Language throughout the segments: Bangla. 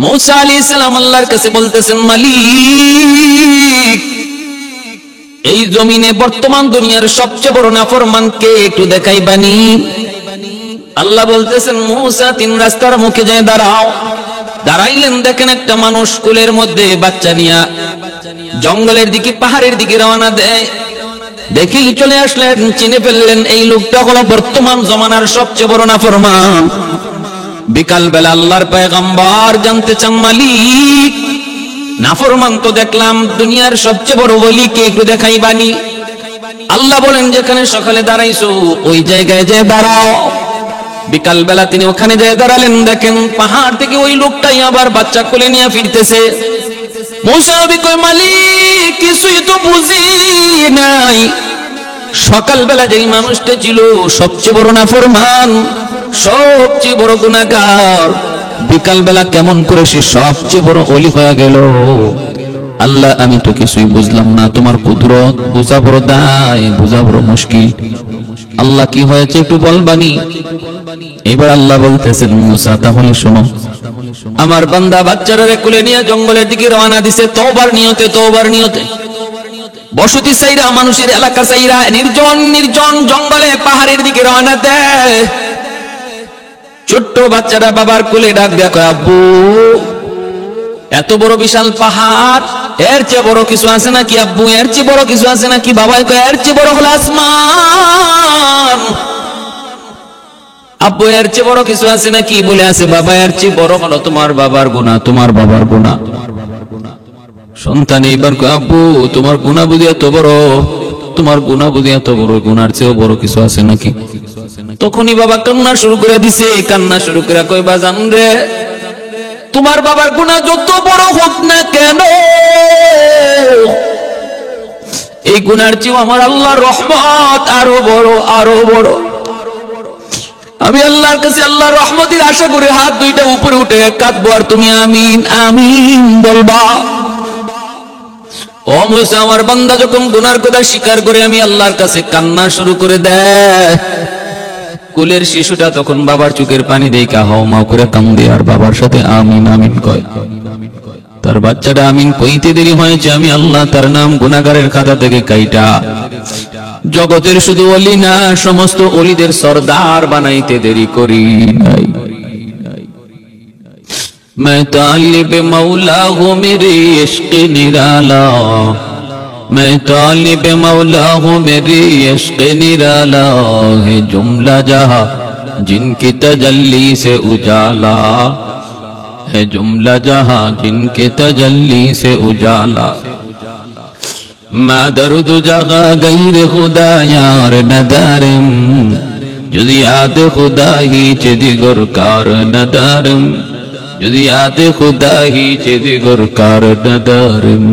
मूसा आलैहिस सालाम আল্লাহর কাছে বলতেছেন, মালিক এই জমিনে বর্তমান দুনিয়ার সবচেয়ে বড় নাফরমান কে একটু দেখাইবানি। আল্লাহ বলতেছেন, মূসা তিন রাস্তার মুখে যায় দাঁড়াও। দাঁড়াইলেন, দেখেন একটা মানুষ কোলের মধ্যে বাচ্চা নিয়া জঙ্গলের দিকে পাহাড়ের দিকে রওনা দেয়। দেখেই চলে আসলেন, চিনে ফেললেন এই লোকটা হলো বর্তমান জমানার সবচেয়ে বড় নাফরমান। বিকাল বেলা আল্লাহর পয়গম্বর জানতে চান, মালিক নাফরমান তো দেখলাম, দুনিয়ার সবচেয়ে বড় ওলি কে একটু দেখাইবানি। আল্লাহ বলেন, যেখানে সকালে দাঁড়াইছো ওই জায়গায় যে দাঁড়াও। বিকাল বেলা তিনি ওখানে যায় দাঁড়ালেন, দেখেন পাহাড় থেকে ওই লোকটাই আবার বাচ্চা কোলে নিয়ে ফিরতেছে। মূসা নবী কয়, মালিক কিছুই তো বুঝি নাই, সকালবেলা যেই মানুষটা ছিল সবচেয়ে বড় নাফরমান, সবচেয়ে বড় গুনাহগার, বিকাল বেলা কেমন করে সে সবচেয়ে বড় ওলি হয়ে গেল। আল্লাহ আমি তো কিছুই বুঝলাম না, তোমার কুদরত বোঝা বড় দায়, বোঝা বড় মুশকিল। আল্লাহ কি হয়েছে একটু বলবানি। এবার আল্লাহ বলতেছেন, মূসা তাহলে শোনো, আমার বান্দা বাচ্চারে কোলে নিয়ে জঙ্গলের দিকে রওনা দিছে তওবার নিয়তে। তওবার নিয়তে বসতি চাইরা, মানুষের এলাকা চাইরা, নির্জন নির্জন জঙ্গলে পাহাড়ের দিকে রওনা দেয়। ছোট্ট বাচ্চারা বাবার কোলে ডাক দেয়া কয়, আব্বু এত বড় বিশাল পাহাড়, এর চেয়ে বড় কিছু আছে নাকি আব্বু? এর চেয়ে বড় কিছু আছে নাকি? বাবা কয়, এর চেয়ে বড় হলো আসমান। আব্বু এর চেয়ে বড় কিছু আছে নাকি? বলে আছে বাবা, এর চেয়ে বড় হলো তোমার বাবার গুনাহ, তোমার বাবার গুনাহ। সন্তান এইবার কয়, আব্বু তোমার গুনাহ বুঝি এত বড়, তোমার গুনাহ বুঝি এত বড়, গুনার চেয়েও বড় কিছু আছে নাকি? তখনই বাবা কান্না শুরু করে দিছে। কান্না শুরু করে কয়, বাজান রে, তোমার বাবার গুনাহ যত বড় হোক না কেন, এই গুনার চেয়েও আমার আল্লাহর রহমত আরো বড়, আরো বড়। আমি আল্লাহর কাছে আল্লাহর রহমতের আশা করে হাত দুইটা উপরে উঠে কাঁদবো, আর তুমি আমিন আমিন বলবা। ও মূসা, আমার বান্দা যখন গুনার কথা স্বীকার করে আমি আল্লাহর কাছে কান্না শুরু করে দেয়, কুলের শিশুটা তখন বাবার চোখের পানি দেখা হাওমাও করে কান্দে আর বাবার সাথে আমিন আমিন কয়। তার বাচ্চাটা আমিন কইতে দেরি হয়েছে, আমি আল্লাহ তার নাম গুনাহগারের খাতা থেকে কাইটা জগতের শুধু ওলি না, সমস্ত ওলিদের সরদার বানাইতে দেরি করি নাই। मैं तालिब मौला हूँ मेरे इश्क निराला, मैं तालिब मौला हूँ मेरे इश्क निराला, है जुमला जहाँ जिनकी तजल्ली से उजाला, है जुमला जहाँ जिनके तजल्ली से उजाला। मैं दर्द जगह गैर खुदा यार नदारम, जुदी याद खुदा ही चेदिगर कार नदारम, जुदी याद खुदा ही चेदिगर कार नदारम।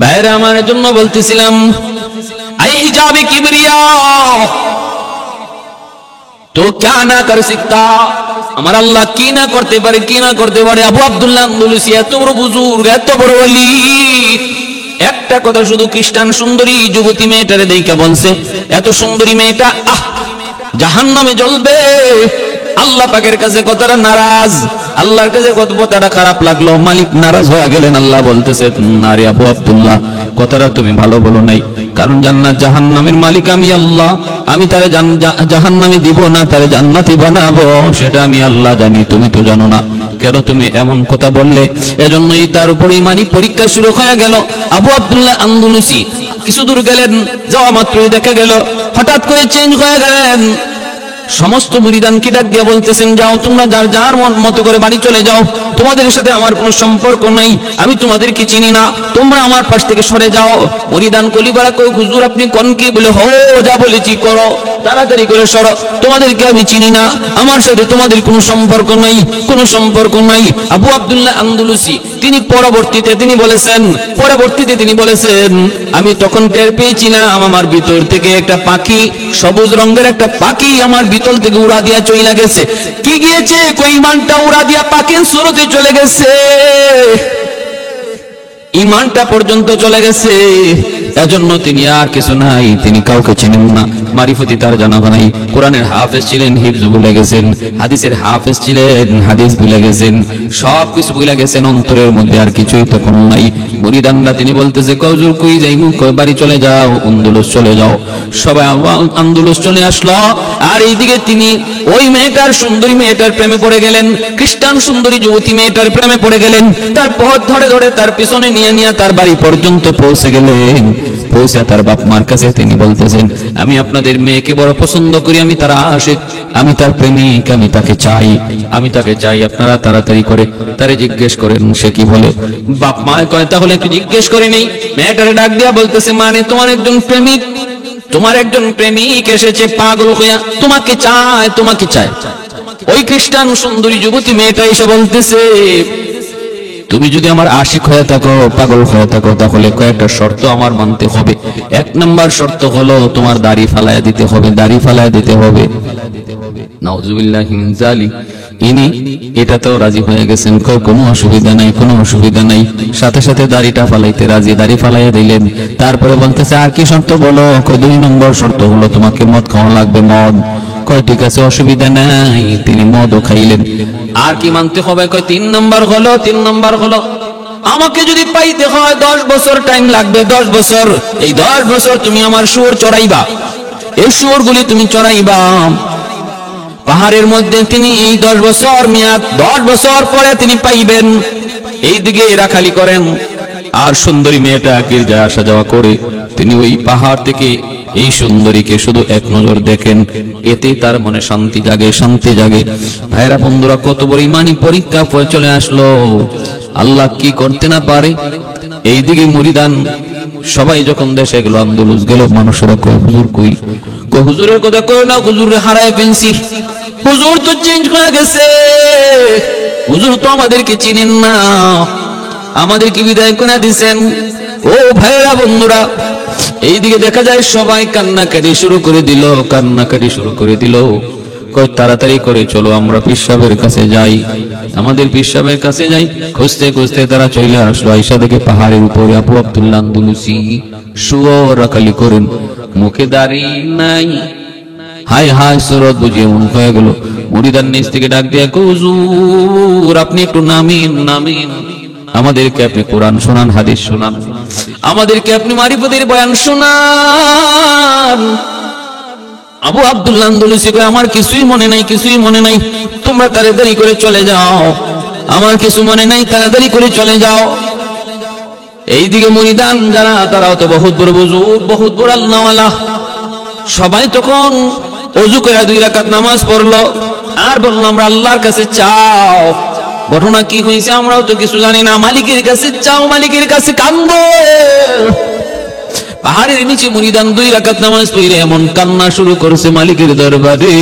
বাইরে আমার জন্য বলতেছিলাম, আই হিজাবে কিবরিয়া তো क्या ना कर सकता, আমার আল্লাহ কি না করতে পারে, কি না করতে পারে। আবু আব্দুল্লাহ আনদালুসি এত বড় বুজুর্গ, এত বড় ওলি, একটা কথা শুধু খ্রিস্টান সুন্দরী যুবতী মেয়েটারে দেইখা বলছে, এত সুন্দরী মেয়েটা জাহান্নামে জ্বলবে। আল্লাহ পাকের কাছে কতটা নারাজ, আল্লাহর কাছে কতটা খারাপ লাগলো। মালিক নারাজ হয়ে গেলেন। আল্লাহ বলতেছে, নারে আবু আব্দুল্লাহ কথাটা তুমি ভালো বলো নাই, কারণ জান্নাত জাহান্নামের মালিক আমি আল্লাহ। আমি তারে জাহান্নামে দিব না, তারে জান্নাতি বানাবো, সেটা আমি আল্লাহ জানি, তুমি তো জানো না। কেন তুমি এমন কথা বললে? এজন্যই তার উপরে ইমানি পরীক্ষা শুরু হয়ে গেল। আবু আব্দুল্লাহ আনদালুসি কিছু দূর গেলেন, যাওয়া মাত্রই দেখা গেল হঠাৎ করে চেঞ্জ হয়ে গেলেন। সমস্ত মুরিদানকে ডাক দিয়ে বলতেছেন, যাও তোমরা যার যার মতো করে বাড়ি চলে যাও, তোমাদের সাথে আমার কোনো সম্পর্ক নেই, আমি তোমাদেরকে চিনি না, তোমরা আমার পাশ থেকে সরে যাও। মুরিদান কলিবারা কই, হুজুর আপনি কোন কি? বলে, হো যা বলেছি করো, তাড়াতাড়ি করে সরো, তোমাদেরকে আমি চিনি না, আমার সাথে তোমাদের কোনো সম্পর্ক নাই, কোনো সম্পর্ক নাই। আবু আব্দুল্লাহ আনদালুসি তিনি পরবর্তীতে তিনি বলেছেন, আমি তখন টের পেয়েছিলাম আমার ভিতর থেকে একটা পাখি, সবুজ রঙের একটা পাখি আমার ভিতর থেকে উড়া দিয়া চলে গেছে। কি গিয়েছে? কই ইমানটা উড়া দিয়া পাখির সুরতে চলে গেছে। ইমানটা পর্যন্ত চলে গেছে। এজন্য তিনি আর কিছু নাই, তিনি কাউকে চিনেন না, মারিফতি তার জানা নাই। কোরআনের হাফেজ ছিলেন, হিফজ ভুলে গেছেন। হাদিসের হাফেজ ছিলেন, হাদিস ভুলে গেছেন। সবকিছু ভুলে গেছেন, অন্তরের মধ্যে আর কিছুই তখন নাই। মুরিদানরা তিনি বলতেছে কজুর কই যাইমু, কয় বাড়ি চলে যাও, আন্দোলস চলে যাও। সবাই আন্দোলস চলে আসলো। আর এইদিকে তিনি ওই মেয়েটার, সুন্দরী মেয়েটার প্রেমে পড়ে গেলেন। খ্রিস্টান সুন্দরী যুবতী মেয়েটার প্রেমে পড়ে গেলেন। তার পথ ধরে ধরে তার পিছনে নিয়ে নিয়ে তার বাড়ি পর্যন্ত পৌঁছে গেলেন। পৌঁছে তার বাপ মার কাছে তিনি বলতেছেন, আমি আপনাদের মেয়েকে বড় পছন্দ করি, আমি তার আশিক, আমি তার প্রেমিক, আমি তাকে চাই, আমি তাকে চাই। আপনারা তাড়াতাড়ি করে তারে জিজ্ঞেস করেন সে কি বলে। বাপ মা কয় তাহলে একটু জিজ্ঞেস করে নেই। মেয়েটারে ডাক দিয়া বলতেছে, মানে তোমার একজন প্রেমিক, তোমার একজন প্রেমিক এসেছে পাগল হইয়া, তোমাকে চায়, তোমাকে চায়। ওই খ্রিস্টান সুন্দরী যুবতী মেয়েটা এসে বলতেছে, তুমি যদি আমার আশিক হয়ে থাকো, পাগল হয়ে থাকো, তাহলে কয়েকটা শর্ত আমার মানতে হবে। এক নাম্বার শর্ত হলো তোমার দাড়ি ফালাইয়া দিতে হবে, দাড়ি ফালাইয়া দিতে হবে। নাউজুবিল্লাহি মিন যালিক। ইনি এটাতেও রাজি হয়ে গেছেন, কোনো অসুবিধা নাই, কোনো অসুবিধা নাই। সাথে সাথে দাড়িটা ফালাইতে রাজি, দাড়ি ফালাইয়া দিলেন। তারপরে বলতেছে আর কি শর্ত বলো? 2 নম্বর শর্ত হলো তোমাকে মদ খাওয়া লাগবে, মদ। কয় ঠিক আছে, অসুবিধা নাই। তিনি মদও খাইলেন। আর কি মানতে হবে? কয় 3 নম্বর হলো, 3 নম্বর হলো আমাকে যদি পাইতে হয় 10 বছর টাইম লাগবে, 10 বছর। এই 10 বছর তুমি আমার শুয়োর চড়াইবা, এই শুয়োরগুলি তুমি চড়াইবা পাহাড়ের মধ্যে। তিনি এই 10 বছর মেয়াদ, 10 বছর পরে তিনি পাইবেন। এইদিকে এরা খালি করেন আর সুন্দরী মেয়েটা গির্জায় আসা যাওয়া করে। তিনি ওই পাহাড় থেকে এই সুন্দরীকে শুধু এক নজর দেখেন, এতেই তার মনে শান্তি জাগে, শান্তি জাগে। ভাইরা বন্ধুরা, কত বড় ইমানি পরীক্ষা পরে চলে আসলো। আল্লাহ কি করতে না পারে। এইদিকে মুরিদান সবাই যখন দেশে গেল, আন্দোলন গেল, মানুষেরা কয় হুজুর কই? কয় হুজুরের কথা কয় না, হুজুরে হারায় ফেলছি, হুজুর তো চেঞ্জ হয়ে গেছে, হুজুর তো আমাদেরকে চিনেন না, আমাদেরকে বিদায় করে দিছেন। ও ভাইরা বন্ধুরা, এইদিকে দেখা যায় সবাই কান্নাকাটি শুরু করে দিল, কান্নাকাটি শুরু করে দিল। কয় তাড়াতাড়ি করে চলো আমরা পীর সাহেবের কাছে যাই, আমাদের পীর সাহেবের কাছে যাই। খুঁজতে খুঁজতে তারা চলে আসলো। আয়েশা দেখে পাহাড়ের উপরে আবু আব্দুল্লাহ আন্দলুসি শুয়োর রাখালি করেন, মুখে দাড়ি নাই। হাই হাই সুরত বুঝিয়ে মন হয়ে গেল। মুরিদান নিচ থেকে ডাক দিয়ে, হুজুর আপনি একটু নামিন, নামিন, আমাদেরকে আপনি কোরআন শোনান, হাদিস শোনান, আমাদেরকে আপনি মারিফতের বয়ান শোনান। আবু আব্দুল্লাহ আন্দলুসি কয় আমার কিছুই মনে নাই, কিছুই মনে নাই, তোমরা তাড়াতাড়ি করে চলে যাও, আমার কিছু মনে নাই, তাড়াতাড়ি করে চলে যাও। এইদিকে মুরিদান যারা, তারাও তো বহুত বড় বুজুর্গ, বহুত বড় আল্লাহওয়ালা। সবাই তখন ওযু করে 2 রাকাত নামাজ পড়লো আর বললো আমরা আল্লাহর কাছে চাও। ঘটনা কি হয়েছে আমরাও তো কিছু জানি না, মালিকের কাছে চাও, মালিকের কাছে কান্দো। পাহাড়ের নিচে মুরিদান 2 রাকাত নামাজ পড়ে এমন কান্না শুরু করেছে মালিকের দরবারে,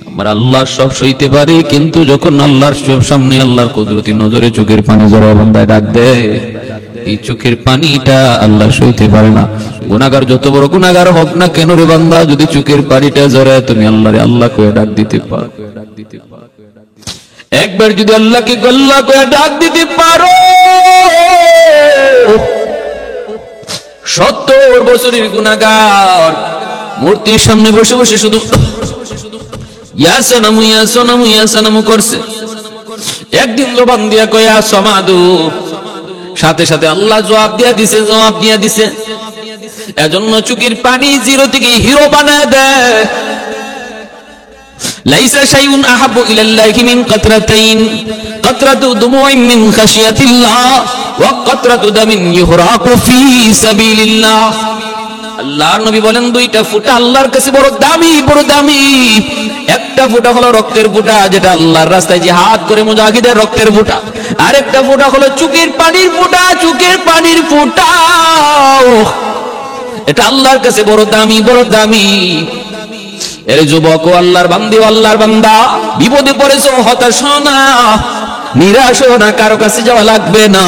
আমার আল্লাহ সব সইতে পারে, কিন্তু যখন আল্লাহর সামনে আল্লাহর কুদরতি নজরে চোখের পানি জড়ো বান্দায় ডাক দেয়, এই চোখের পানিটা আল্লাহ সইতে পারে না। গুনাহগার যত বড় গুনাহগার হোক না কেন রে বান্দা, যদি চোখের পানিটা জড়ায় তুমি আল্লাহরে আল্লাহ কয়ে ডাক দিতে পারো, একবার যদি আল্লাহকে আল্লাহ কয়ে ডাক দিতে পারো, 70 বছরের গুনাহগার মূর্তির সামনে বসে বসে শুধু ইয়া সানামু, ইয়া সানামু, ইয়া সানামু করছে। একদিন জবান দিয়া কয় ইয়া সামাদু, সাথে সাথে আল্লাহ জবাব দিয়া দিছে, জবাব দিয়া দিছে। এজন্য চোখের পানি 0 থেকে হিরো বানায় দেয়। লাইসা শাইউন আহাব্বু ইলাল্লাহি মিন কাতরাতাইন, কাতরাতু দুমুইন মিন খাশিয়াতিল্লাহ ওয়া কাতরাতু দামিন ইহরাকু ফি সাবিলিল্লাহ। আল্লাহর নবী বলেন 2টা ফোঁটা আল্লাহর কাছে বড় দামি, বড় দামি। একটা ফোঁটা হলো রক্তের ফোঁটা, যেটা আল্লাহর রাস্তায় জিহাদ করে মুজাহিদের রক্তের ফোঁটা। আর একটা ফোঁটা হলো চোখের পানির ফোঁটা, চোখের পানির ফোঁটা। এটা আল্লাহর কাছে বড় দামি, বড় দামি। এর যুবক ও আল্লাহর বান্দি, আল্লাহর বান্দা, বিপদে পড়েছো, হতাশ না, নিরাশ না, কারো কাছে যাওয়া লাগবে না।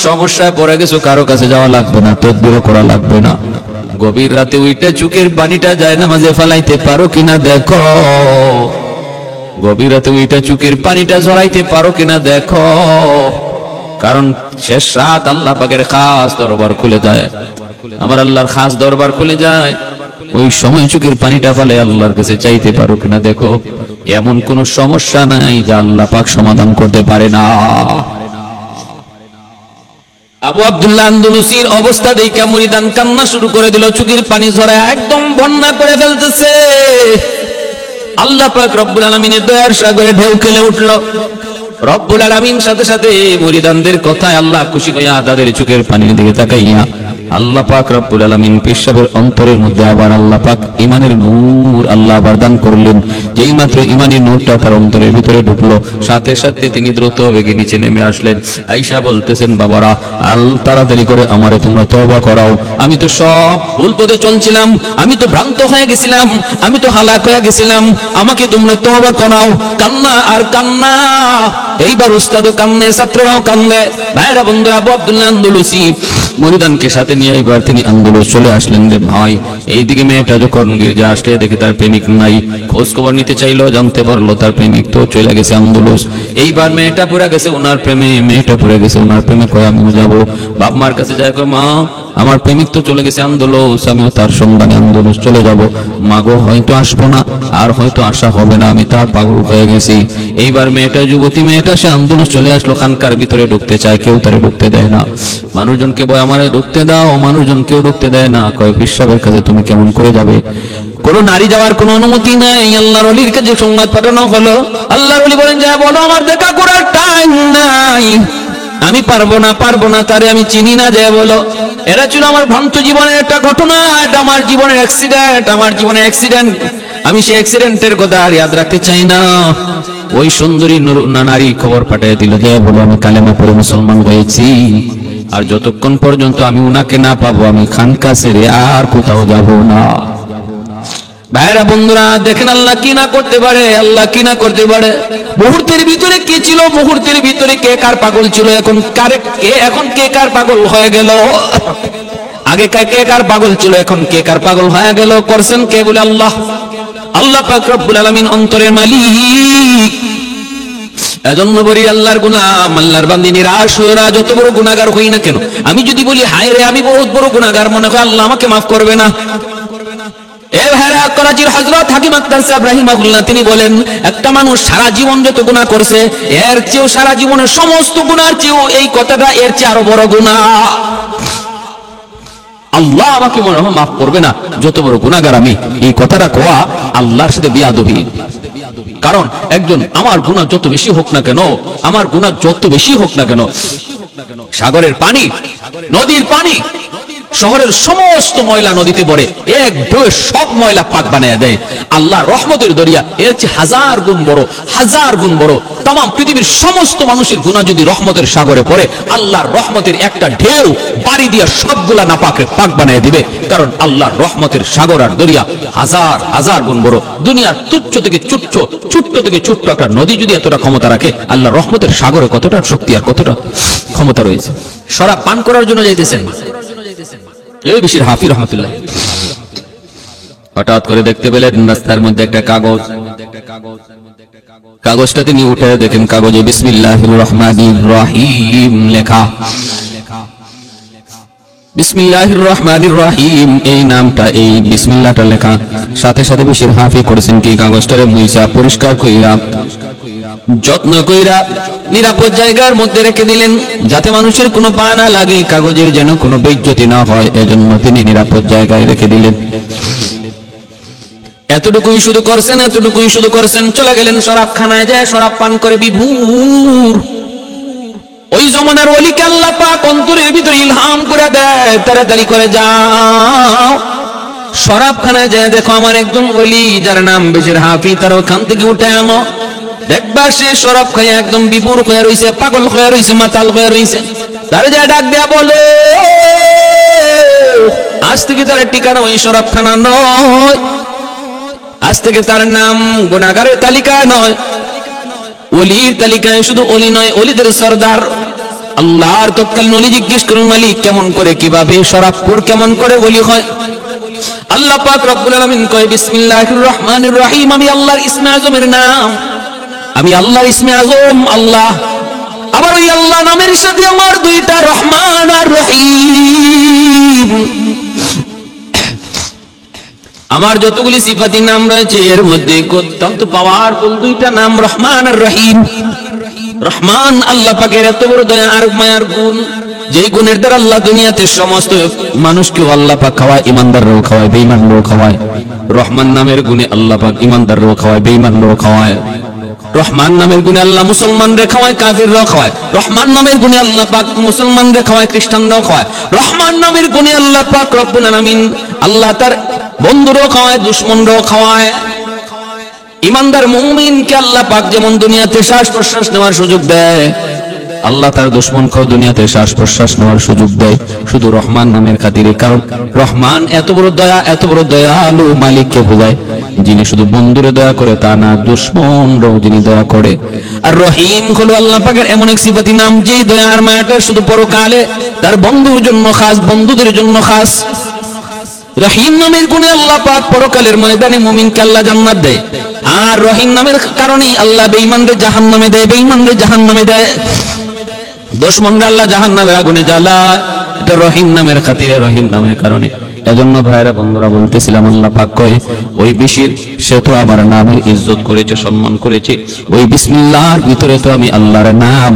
সমস্যায় পড়ে গেছো, কারো কাছে যাওয়া লাগবে না, তদবির করা লাগবে না। গভীর রাতে উইটা চোখের পানিটা যায় নামাজে ফেলাইতে পারো কিনা দেখো, গভীর রাতে উইটা চোখের পানিটা ঝরাইতে পারো কিনা দেখো। কারণ শেষ রাত আল্লাহ পাকের খাস দরবার খুলে যায়, আমার আল্লাহর খাস দরবার খুলে যায়। ওই সময় চোখের পানিটা ফেলে আল্লাহর কাছে চাইতে পারো কিনা দেখো। এমন কোন সমস্যা নাই যা আল্লাহ পাক সমাধান করতে পারে না। আবু আব্দুল্লাহ আন্দলুসির অবস্থা দেখে মুরিদান কান্না শুরু করে দিল, চোখের পানি ঝরায় একদম বন্যা করে ফেলতেছে। আল্লাহ পাক রব্বুল আলামিনের দয়ার সাগরে ঢেউ খেলে উঠল। রব্বুল আলামিন সাথে সাথে মুরিদানদের কথায় আল্লাহ খুশি হইয়া তাদের চোখের পানির দিকে তাকাইয়া আল্লাহ পাক রব্বুল আলামিন পেশাবের অন্তরের মধ্যে আবার আল্লাহ পাক ঈমানের নূর আল্লাহ বরদান করলেন। যেই মাত্র ঈমানের নূরটা তার অন্তরের ভিতরে ঢুকলো, সাথে সাথে তিনি দ্রুত বেগে নিচে নেমে আসলেন। আয়েশা বলতেছেন, বাবারা তাড়াতাড়ি করে আমারে তোমরা তওবা করাও, আমি তো সব ভুল পথে চলছিলাম, আমি তো ভ্রান্ত হয়ে গেছিলাম, আমি তো হালাক হয়ে গেছিলাম, আমাকে তোমরা তওবা করাও। কান্না আর কান্না, এইবার উস্তাদও কান্দে, ছাত্ররাও কান্দে। ভাইরা বন্ধু, আবু আব্দুল্লাহ আন্দলুসি মুরিদানকে সাথে নিয়ে এবার তিনি আন্দোলন চলে আসলেন। রে ভাই, এইদিকে মেয়েটা যখন গির্জা আসলে দেখে তার প্রেমিক নাই, খোঁজ খবর নিতে চাইলো, জানতে পারলো তার প্রেমিক তো চলে গেছে আন্দোলন। এইবার মেয়েটা পড়ে গেছে ওনার প্রেমে, মেয়েটা পড়ে গেছে ওনার প্রেমে। কয় আমিও যাবো, বাপ মার কাছে যায়, কয় মা আমার প্রেমিক তো চলে গেছে আন্দোলন, আমিও তার সন্ধানে আন্দোলন চলে যাব। মাগো হয়তো আসবো না, আর হয়তো আসা হবে না, আমি তার পাগল হয়ে গেছি। এইবার মেয়েটা যুবতী মেয়েটা সে আন্দোলন চলে আসলো, খানকার ভিতরে ঢুকতে চায়, কেউ তারে ঢুকতে দেয় না। মানুষজনকে বয় আমারে ঢুকতে দাও, মানুষজন কেউ ঢুকতে দেয় না। কয় পেশাবের কাছে তুমি কেমন করে যাবে? কোন নারী যাওয়ার কোন অনুমতি নাই। আল্লাহর ওলির কাছে সংবাদ পাঠানো হলো। আল্লাহর ওলি বলেন, যা বলো আমার দেখা করার টাইম নাই, আমি পারবো না, তারে আমি চিনি না, যায় বলো। এরা ছিল আমার ভ্রান্ত জীবনের একটা ঘটনা, এটা আমার জীবনের অ্যাক্সিডেন্ট, আমি সেই অ্যাক্সিডেন্টের কথা আর ইয়াদ রাখতে চাই না। ওই সুন্দরী নারী খবর পাঠিয়ে দিল, যে বলো আমি কালেমা পড়ে মুসলমান হয়েছি, আর যতক্ষণ পর্যন্ত আমি উনাকে না পাবো আমি খানকা ছেড়ে আর কোথাও যাব না। ভাইরা বন্ধুরা, দেখেন আল্লাহ কি না করতে পারে, আল্লাহ কি না করতে পারে। মুহূর্তের ভিতরে কি ছিল, মুহূর্তের ভিতরে কে কার পাগল ছিল, এখন কে কার পাগল হয়ে গেল। আগে কে কার পাগল ছিল, এখন কে কার পাগল হয়ে গেল। করছেন কে? বলে আল্লাহ। আল্লাহ পাক রব্বুল আলামিন অন্তরের মালিক। এজন্য বলি আল্লাহর গোলাম, আল্লাহর বান্দী নিরাশ হয়ে না, যত বড় গুনাহগার হই না কেন, আমি যদি বলি হায় রে আমি বহুত বড় গুনাহগার, মনে হয় আল্লাহ আমাকে মাফ করবে না। এ ভাইরা, করাচির হযরত হাকিম আক্তার সাহেব রাহিমাহুল্লাহ তিনি বলেন, একটা মানুষ সারা জীবন যত গুনাহ করছে, এর চেয়েও সারা জীবনের সমস্ত গুনাহর চেয়েও এই কথাটা এর চেয়ে আরো বড় গুনাহ। আল্লাহ আমাকে মনে হয় মাফ করবে না, যত বড় গুনাহগার আমি। এই কথাটা কোয়া আল্লাহর সাথে বিয়াদবি। কারণ একজন আমার গুনাহ যত বেশি হোক না কেন, আমার গুনাহ যত বেশি হোক না কেন, সাগরের পানি, নদীর পানি, শহরের সমস্ত ময়লা নদীতে পড়ে, এক ঢেউয়ে সব ময়লা পাক বানিয়ে দেয়। আল্লাহর রহমতের দরিয়া এর চেয়ে হাজার গুণ বড়। তাম পৃথিবীর সমস্ত মানুষের গুনাহ যদি রহমতের সাগরে পড়ে, আল্লাহর রহমতের একটা ঢেউ বাড়ি দিয়ে সবগুলা নাপাকে পাক বানিয়ে দিবে। কারণ আল্লাহর রহমতের সাগর আর দরিয়া হাজার গুণ বড়। দুনিয়ার তুচ্ছ থেকে ছোট্ট একটা নদী যদি এতটা ক্ষমতা রাখে, আল্লাহর রহমতের সাগরে কতটা শক্তি আর কতটা ক্ষমতা রয়েছে। শরাব পান করার জন্য যাইতেছেন এই বিশির হাফিজ রহমাতুল্লাহ, হঠাৎ করে দেখতে পেলেন রাস্তার মধ্যে একটা কাগজটা তিনি উঠে দেখেন, কাগজে বিসমিল্লাহির রহমানির রহিম লেখা। বিসমিল্লাহির রহমানির রহিম এই নামটা, এই বিসমিল্লাহটা লেখা। সাথে সাথে বিশির হাফিজ করেছেন কি, কাগজটারে মুইসা পরিষ্কার কইরা যত্ন কইরা নিরাপদ জায়গার মধ্যে রেখে দিলেন, যাতে মানুষের কোনো পা না লাগে, কাগজের যেন কোনো বেইজ্জতি না হয়, এজন্য তিনি নিরাপদ জায়গায় রেখে দিলেন। এতটুকুই শুধু করছেন, চলে গেলেন শরাবখানায়, যায় শরাব পান করে বিভোর। ওই জমানার ওলিকে আল্লাহ পাক অন্তরের ভিতরে ইলহাম করে দেয়, তাড়াতাড়ি করে যাও শরাবখানায় যায়, দেখো আমার একজন ওলি যার নাম বিশির হাফিজ, তার ওখান থেকে উঠে আনো। দেখবা সে শরাব খায় একদম বিপুর হয়ে রয়েছে, পাগল হয়ে রয়েছে, মাতাল হয়ে রয়েছে। তার যা ডাক দেয়া বলে, আজ থেকে তার ঠিকানা ওই শরাবখানা নয়, আজ থেকে তার নাম গুনাহগারের তালিকায় নয়, ওলির তালিকায়। শুধু ওলি নয়, ওলিদের সরদার আল্লাহর তৎকালীন ওলি জিজ্ঞেস করুন, মালিক কেমন করে, কিভাবে শরাবখোর কেমন করে ওলি হয়? আল্লাহ পাক রব্বুল আলামিন কয়, বিসমিল্লাহির রহমানির রহিম, আমি আল্লাহর ইসমে আজমের নাম, আমি আল্লাহর ইসমে আজম। আবার ওই আল্লাহ নামের সাথে আমার দুইটা রহমান আর রহিম, আমার যতগুলি সিফাতি নাম রয়েছে এর মধ্যে অত্যন্ত পাওয়ারফুল দুইটা নাম রহমান আর রহিম। রহমান আল্লাহ পাকের এত বড় দয়া আর মায়ার গুণ, যেই গুণের দ্বারা আল্লাহ দুনিয়াতে সমস্ত মানুষকে আল্লাহ পাক খাওয়ায়, ইমানদাররাও খাওয়ায়, বেঈমানরাও খাওয়ায়। রহমান নামের গুণে আল্লাহ পাক ইমানদাররাও খাওয়ায়, বেঈমানরাও খাওয়ায়। রহমান নামের গুণে আল্লাহ মুসলমানদের খাওয়ায়, কাফিররাও খাওয়ায়। রহমান নামের গুণে আল্লাহ পাক মুসলমানদের খাওয়ায়, খ্রিস্টানরাও খাওয়ায়। রহমান নামের গুণে আল্লাহ পাক রব্বুল আলামিন আল্লাহ তার বন্ধুরাও খাওয়ায়, দুশমনরাও খাওয়ায়। ইমানদার মুমিনকে আল্লাহ পাক যেমন দুনিয়াতে শ্বাস প্রশ্বাস নেওয়ার সুযোগ দেয়, আল্লাহ তার দুশমনকেও দুনিয়াতে শ্বাস প্রশ্বাস নেওয়ার সুযোগ দেয়, শুধু রহমান নামের খাতিরে। কারণ রহমান এত বড় দয়া, এত বড় দয়ালু মালিককে বোঝায়, যিনি শুধু বন্ধুরে দয়া করে তা না, দুশমনরাও যিনি দয়া করে। আর রহিম হলো আল্লাহ পাকের এমন এক সিফাতি নাম, যে দয়া আর মায়াটা শুধু পরকালে তার বন্ধুর জন্য খাস, বন্ধুদের জন্য খাস। রহিম নামের গুণে আল্লাহ পাক পরকালের ময়দানে মুমিনকে আল্লাহ জান্নাত দেয়, আর রহিম নামের কারণেই আল্লাহ বেঈমানদের জাহান্নামে দেয়, বেঈমানদের জাহান্নামে দেয়, দুশমনরা আল্লাহ জাহান্নামের আগুনে জ্বালায়। এটা রহিম নামের খাতিরে, রহিম নামের কারণে। এজন্য ভাইরা বন্ধুরা বলতেছিলাম, আল্লাহ পাক কয় ওই বিশির সে তো আমার নামের ইজ্জত করেছে, সম্মান করেছে। ওই বিসমিল্লাহর ভিতরে তো আমি আল্লাহর নাম,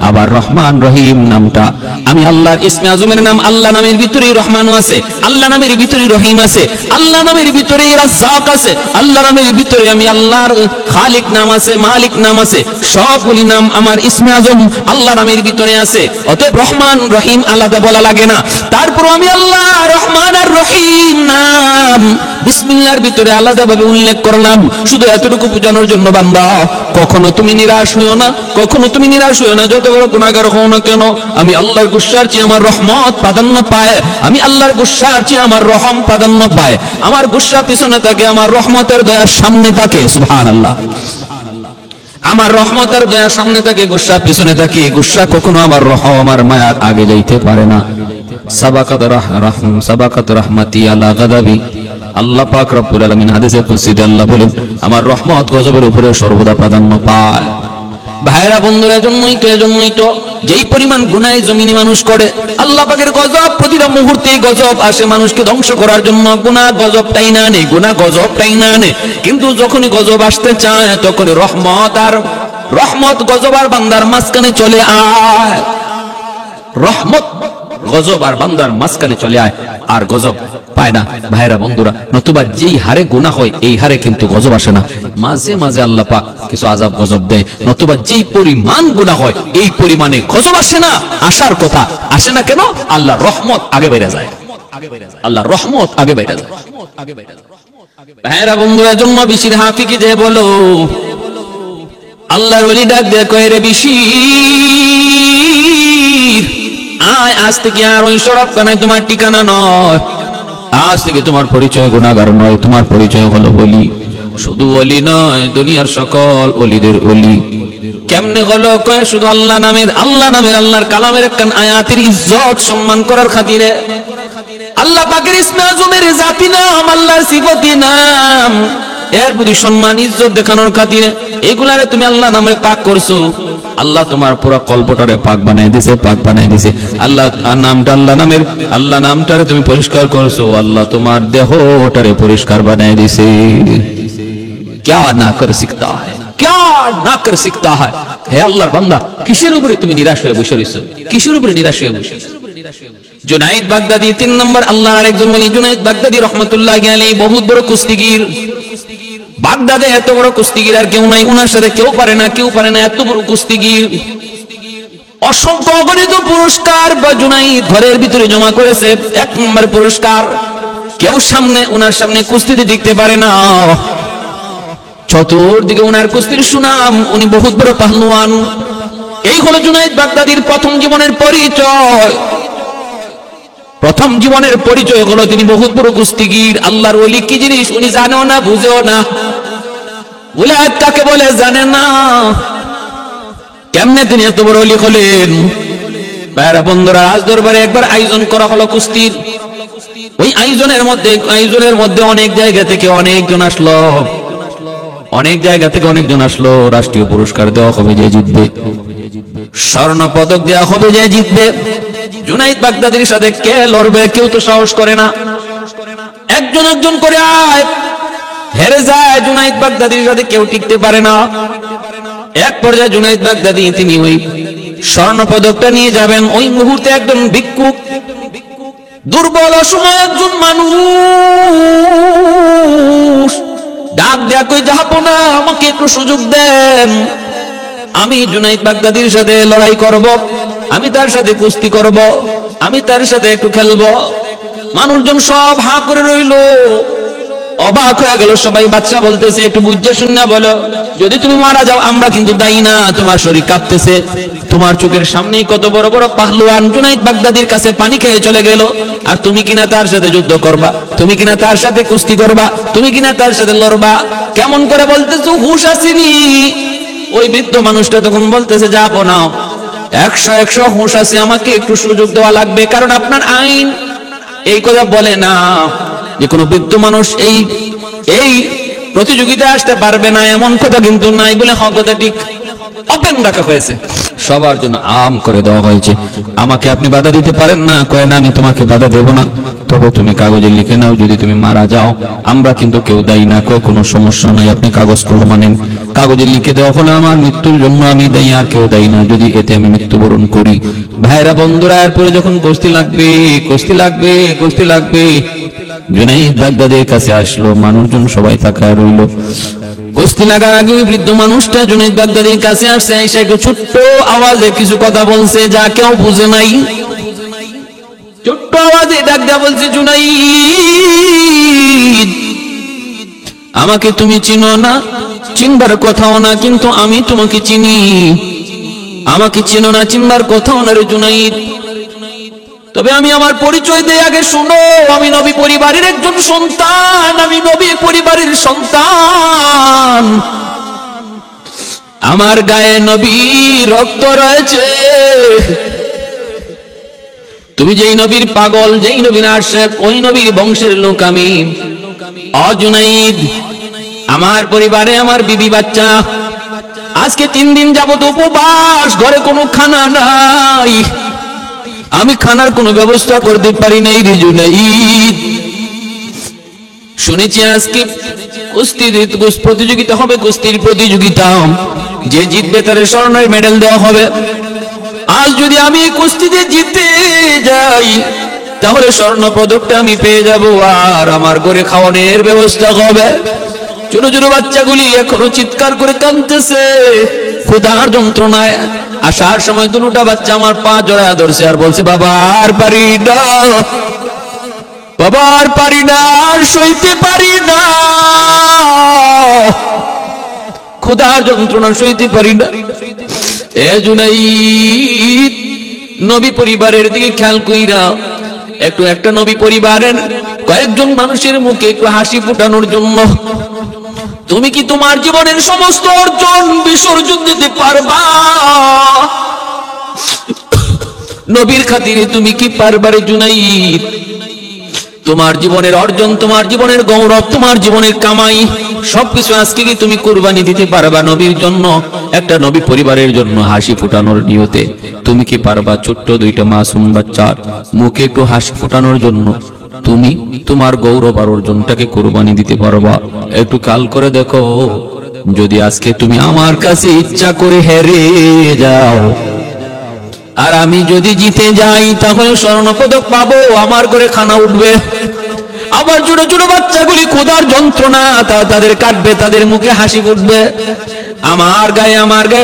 আবার রহমান রহিম নামটা আমি আল্লাহর ইসমে আজমের নাম। আল্লাহ নামের ভিতরেই রহমানও আছে, আল্লাহ নামের ভিতরেই রহিম আছে, আল্লাহ নামের ভিতরেই রাজ্জাক আছে, আল্লাহ নামের ভিতরে আমি আল্লাহর খালিক নাম আছে, মালিক নাম আছে। সবগুলি নাম আমার ইসমে আজম আল্লাহ নামের ভিতরে আছে। অতএব রহমান রহিম আলাদা বলা লাগে না। তারপর আমি আল্লাহ রহমান আর রহিম নাম বিসমিল্লাহর ভিতরে আলাদাভাবে উল্লেখ করলাম, শুধু এতটুকু বোঝানোর জন্য, বান্দা কখনো তুমি নিরাশ হইও না, কখনো তুমি নিরাশ হইও না। যত বড় গুনাহগার হও না কেন, আমি আল্লাহর গুসার চেয়ে আমার রহমত প্রাধান্য পায়, আমি আল্লাহর গুসার চেয়ে আমার রহম প্রাধান্য পায়। আমার গুসা পিছনে থাকে, আমার রহমতের দয়ার সামনে থাকে। সুবহানাল্লাহ। আমার রহমতের দয়ার সামনে থাকে, গুসা পিছনে থাকে। গুসা কখনো আমার রহম, আমার মায়ার আগে যাইতে পারে না। সাবাকাত রাহমাতি আলা গাদাবি। আল্লাহ পাক রব্বুল আলামিন হাদিসে কুদসিতে আল্লাহ বলেন, আমার রহমত গজবের উপরে সর্বদা প্রাধান্য পায়। ভাইরা বন্ধুরা, এজন্যই তো যেই পরিমাণ গুনাহ জমিনে মানুষ করে, আল্লাহ পাকের গজব প্রতিটা মুহূর্তে গজব আসে মানুষকে ধ্বংস করার জন্য। গুনাহ গজবটাই না আনে, গুনাহ গজবটাই না আনে, কিন্তু যখনই গজব আসতে চায় তখনই রহমত গজব আর বান্দার মাঝখানে চলে আয়। রহমত গজব আর বান্দার মাঝখানে চলে আয়, আর গজব পায় না। ভাইরা বন্ধুরা, নতুবা যেই হারে গুনাহ হয় এই হারে কিন্তু গজব আসে না। মাঝে মাঝে আল্লাহ পাক কিছু আযাব গজব দেয়, নতুবা যেই পরিমাণ গুনাহ হয় এই পরিমাণে গজব আসে না। আসার কথা আসে না কেন? আল্লাহর রহমত আগে বেড়ে যায়, আল্লাহর রহমত আগে বেড়ে যায়। ভাইরা বন্ধুরা, জন্ম বিশির হাফিকে যে বলো, আল্লাহর ওলি ডাক দিয়ে কয়, রে বিশির আয়, আজ থেকে আর ওই সরবখানায় তোমার ঠিকানা নয়, আজ থেকে তোমার পরিচয় গুনাহগার নয়, তোমার পরিচয় হলো ওলি। শুধু ওলি নয়, দুনিয়ার সকল ওলিদের ওলি। কেমনে হলো? কয় শুধু আল্লাহ নামের, আল্লাহর কালামের একটা আয়াতের ইজ্জত সম্মান করার খাতিরে, আল্লাহ পাকের ইসমে আজমের জাতি নাম, আল্লাহর সিফাতি নাম, এর প্রতি সম্মান ইজ্জত দেখানোর খাতিরে এগুলারে তুমি আল্লাহ নামে পাক করছো। আল্লাহ তোমার পুরো কল্পটারে পাক বানায় দিয়েছে, পাক বানায় দিয়েছে। আল্লাহ নামটা, আল্লাহ নামটারে তুমি পরিষ্কার করছো, আল্লাহ তোমার দেহটারে পরিষ্কার বানায় দিয়েছে। क्या ना कर सकता है, क्या ना कर सकता है। হে আল্লাহর বান্দা, কিসের উপরে তুমি নিরাশ হয়ে বসে রইছো? কিসের উপরে নিরাশ হয়ে বসে? জুনাইদ বাগদাদি 3 নম্বর আল্লাহর আরেকজন বলি, জুনাইদ বাগদাদি রহমাতুল্লাহি আলাইহি বহুত বড় কুস্তিগীর। বাগদাদে এত বড় কুস্তিগীর আর কেউ নাই, ওনার সাথে কেউ পারে না, এত বড় কুস্তিগীর। অসংখ্য অগণিত পুরস্কার বা জুনাইদ ঘরের ভিতরে জমা করেছে। 1 নম্বর পুরস্কার, কেউ ওনার সামনে কুস্তিতে টিকতে পারে না। চতুর্দিকে ওনার কুস্তির সুনাম, উনি বহুত বড় পাহলওয়ান। এই হলো জুনাইদ বাগদাদির প্রথম জীবনের পরিচয়। প্রথম জীবনের পরিচয় হলো তিনি বহুত বড় কুস্তিগীর। আল্লাহর ওলি কি জিনিস উনি জানেও না, বুঝেও না। উলায়াত কাকে বলে জানে না। কেমনে তিনি এত বড় ওলি হলেন? ভাইরা বন্ধুরা, রাজ দরবারে একবার আয়োজন করা হলো কুস্তির। ওই আয়োজনের মধ্যে অনেক জায়গা থেকে অনেকজন আসলো, রাষ্ট্রীয় পুরস্কার দেওয়া হবে যে জিতবে। স্বর্ণ পদক দেওয়া হবে যে জিতবে। জুনাইদ বাগদাদির সাথে কে লড়বে? কেউ তো সাহস করে না। একজন একজন করে আয়, হেরে যায়। জুনাইদ বাগদাদির সাথে কেউ টিকতে পারে না। এক পর্যায়ে জুনাইদ বাগদাদি তিনি ওই স্বর্ণ পদকটা নিয়ে যাবেন। ওই মুহূর্তে একজন ভিক্ষুক, দুর্বল অসহায় একজন মানুষ ডাক দেয়া কই, যাবো না, আমাকে একটু সুযোগ দেন। আমি জুনাইদ বাগদাদির সাথে লড়াই করব, আমি তার সাথে কুস্তি করব, আমি তার সাথে একটু খেলবো। মানুষজন সব হা করে রইল, অবাক হয়ে গেল সবাই। বাচ্চা বলতেছে, একটু বুঝে শুনে বলো, যদি তুমি মারা যাও আমরা কিন্তু দায়ী না। তোমার শরীর কাঁপতেছে, তোমার চোখের সামনেই কত বড় বড় পাহলওয়ান জুনাইদ বাগদাদির কাছে পানি খেয়ে চলে গেল, আর তুমি কিনা তার সাথে যুদ্ধ করবা, তুমি কিনা তার সাথে কুস্তি করবা, তুমি কিনা তার সাথে লড়বা। কেমন করে বলতেছো, হুঁশ আসেনি? ওই বৃদ্ধ মানুষটা তখন বলতেছে, যাবো না, 100 হুঁশ আছে, আমাকে একটু সুযোগ দেওয়া লাগবে, কারণ আপনার আইন এই কথা বলে না যে কোনো বৃদ্ধ মানুষ এই প্রতিযোগিতায় আসতে পারবে না, এমন কথা কিন্তু নাই। বলে হ্যাঁ, কথা ঠিক, ওপেন রাখা হয়েছে, সবার জন্য আম করে দেওয়া হয়েছে। আমাকে আপনি বাধা দিতে পারেন না? কয় না, আমি তোমাকে বাধা দেব না, তবে তুমি কাগজে লিখে নাও, যদি তুমি মারা যাও আমরা কিন্তু কেউ দায়ী না। কোনো সমস্যা নাই, আপনি কাগজ করে মানেন। কাগজে লিখে দেওয়া হলো আমার মৃত্যুর জন্য আমি দায়ী, আর কেউ দায়ী না, যদি এতে আমি মৃত্যুবরণ করি। ভাইরা বন্ধুরা, এরপরে যখন কুস্তি লাগবে, কুস্তি লাগবে, কুস্তি লাগবে, জুনাইদ বাগদাদির কাছে আসলো। মানুষজন সবাই তাকায় রইল। কুস্তি লাগার আগে ওই বৃদ্ধ মানুষটা জুনাইদ বাগদাদির কাছে আসছে, এসে একটু ছোট্ট আওয়াজে কিছু কথা বলছে যা কেউ বুঝে নাই। ছোট্ট আওয়াজে ডাক দেয়া বলছে, জুনাইদ, আমাকে তুমি চিনো না, চিনবার কথাও না, কিন্তু আমি তোমাকে চিনি। আমাকে চিনো না, চিনবার কথাও না রে জুনাইদ, তবে আমি আমার পরিচয় দেই, আগে শোনো। আমি নবী পরিবারের একজন সন্তান, আমি নবী পরিবারের সন্তান, আমার গায়ে নবী রক্ত রয়েছে। তুমি যেই নবীর পাগল, যেই নবীর আশিক, ওই নবীর বংশের লোক আমি। জুনাইদ, আমার পরিবারে আমার বিবি বাচ্চা আজকে 3 দিন যাবত উপবাস, ঘরে কোনো খানা নাই, আমি খানার কোনো ব্যবস্থা করতে পারি নাই রে জুনাইদ। শুনেছি আজকে কুস্তির প্রতিযোগিতা হবে, কুস্তির প্রতিযোগিতা, যে জিতবে তার স্বর্ণের মেডেল দেওয়া হবে। আজ যদি আমি কুস্তিতে জিতে যাই তাহলে স্বর্ণ পদকটা আমি পেয়ে যাব, আর আমার ঘরে খাওয়ানোর ব্যবস্থা হবে। ছোট ছোট বাচ্চাগুলি এখনো চিৎকার করে কাঁদতেছে ক্ষুধার যন্ত্রণায়। আসার সময় দুটা বাচ্চা আমার পা জড়ায় ধরছে আর বলছে, বাবা আর পারি না, বাবা আর পারি না, আর সইতে পারি না, ক্ষুধার যন্ত্রণা সইতে পারি না। এ জুনাইদ, নবী পরিবারের দিকে খেয়াল কইরা একটু, একটা নবী পরিবারের কয়েকজন মানুষের মুখে একটু হাসি ফোটানোর জন্য তুমি কি তোমার জীবনের সমস্ত অর্জন বিসর্জন দিতে পারবা? নবীর খাতিরে তুমি কি পারবারে জুনাইদ? তোমার জীবনের অর্জন, তোমার জীবনের গৌরব, তোমার জীবনের কামাই সবকিছু আজকে কি তুমি কুরবানি দিতে পারবা নবীর জন্য? একটা নবী পরিবারের জন্য হাসি ফোটানোর নিয়তে তুমি কি পারবা ছোট্ট 2টা মাসুম বাচ্চার মুখে একটু হাসি ফোটানোর জন্য তুমি তোমার গৌরব আর অর্জনটাকে কুরবানি দিতে পারবা? একটু কাল করে দেখো, যদি আজকে তুমি আমার কাছে ইচ্ছা করে হেরে যাও আর আমি যদি জিতে যাই তাহলে স্বর্ণ পদক পাবো, আমার ঘরে খানা উঠবে, আবার ছোট ছোট বাচ্চাগুলি ক্ষুধার যন্ত্রণা তাদের কাটবে, তাদের মুখে হাসি ফুটবে। আমার গায়ে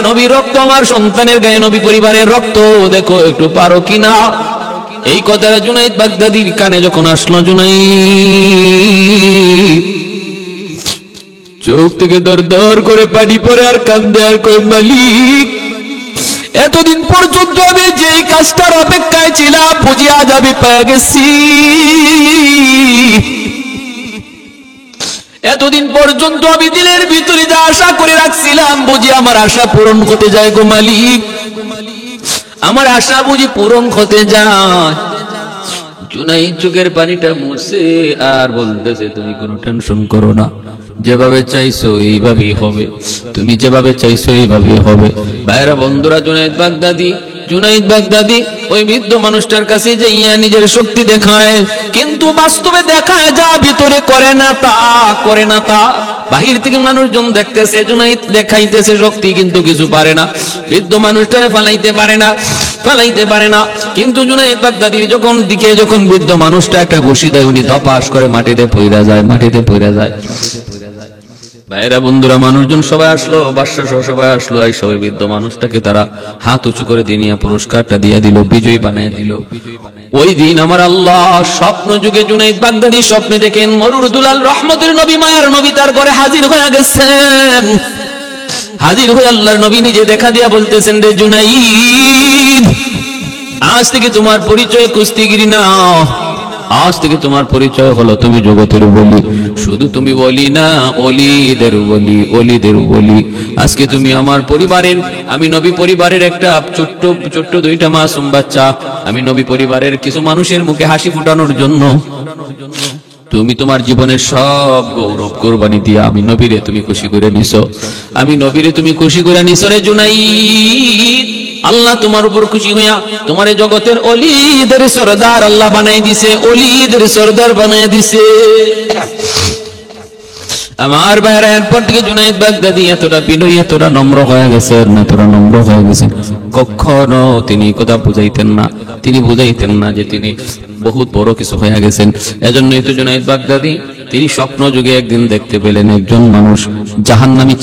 নবীর রক্ত, আমার সন্তানের গায়ে নবী পরিবারের রক্ত, দেখো একটু পারো কিনা। এই কথাটা জুনাইদ বাগদাদির কানে যখন আসলো, জুনাইদ চোখ থেকে দর দর করে পানি পড়ে আর কান্দে আর কই, মালিক এতদিন পর্যন্ত আমি যেই কাজটার অপেক্ষায় ছিলাম বুঝি আজ আমি পেয়ে গেছি। এতদিন পর্যন্ত আমি দিলের ভিতরে যা আশা করে রাখছিলাম বুঝি আমার আশা পূরণ হতে যায় গো মালিক, আমার আশা বুঝি পূরণ হতে যায়। জুনাইদ চোখের পানিটা মুছে আর বলতেছে, তুমি কোনো টেনশন করো না, যেভাবে চাইছো এইভাবেই হবে, তুমি যেভাবে চাইছো এইভাবেই হবে। ভাইরা বন্ধুরা, জুনাইদ বাগদাদি ওই বৃদ্ধ মানুষটার কাছে যাইয়া নিজের শক্তি দেখায়, কিন্তু বাস্তবে দেখায় যা ভিতরে করে না তা। বাহির থেকে মানুষজন দেখতেছে জুনাইদ দেখাইতেছে শক্তি, কিন্তু কিছু পারে না। বৃদ্ধ মানুষটারে ফালাইতে পারে না। কিন্তু জুনাইদ বাগদাদির যখন বৃদ্ধ মানুষটা একটা ঘুষি দেয়, উনি ধপাস করে মাটিতে পইড়া যায়। ভাইরা বন্ধুরা, মানুষজন সবাই আসলো, বাদশা সহ সবাই আসলো। এই সবাই বৃদ্ধ মানুষটাকে তারা হাত উঁচু করে দিনিয়া পুরস্কারটা দিয়ে দিল, বিজয়ী বানিয়ে দিল। ওই দিন আমার আল্লাহ স্বপ্ন যুগে জুনাইদ বাগদাদি স্বপ্নে দেখেন মরুর দুলাল রহমতের নবী, মায়ার নবী তার ঘরে হাজির হয়ে গেছেন। হাজির হয়ে আল্লাহর নবী নিজে দেখা দিয়া বলতেছেন, রে জুনাইদ, আজ থেকে তোমার পরিচয় কুস্তিগিরি না, আজ থেকে তোমার পরিচয় হলো তুমি জগতের বলি। শুধু তুমি বলি না, অলিদের বলি। আজকে তুমি আমার পরিবারের, আমি নবী পরিবারের একটা ছোট্ট দুইটা মাসুম বাচ্চা, আমি নবী পরিবারের কিছু মানুষের মুখে হাসি ফুটানোর জন্য তুমি তোমার জীবনের সব গৌরব কোরবানি দিয়া আমি নবীরে তুমি খুশি করে নিছো। রে জুনাইদ, আল্লাহ তোমার উপর খুশি হইয়া তোমার জগতের অলিদের সরদার আল্লাহ বানাই দিছে, অলিদের সরদার বানাই দিছে। আমার ভাইরা, এরপর থেকে জুনাইদ বাগদাদি এতটা বিনয়ী, এতটা নম্র হয়ে গেছেন। কখনো তিনি কথা বুঝাইতেন না যে তিনি বহুত বড় কিছু হয়ে গেছেন। এজন্যই তো জুনাইদ বাগদাদি তিনি স্বপ্ন যুগে একদিন দেখতে পেলেন একজন মানুষ জাহান্নামী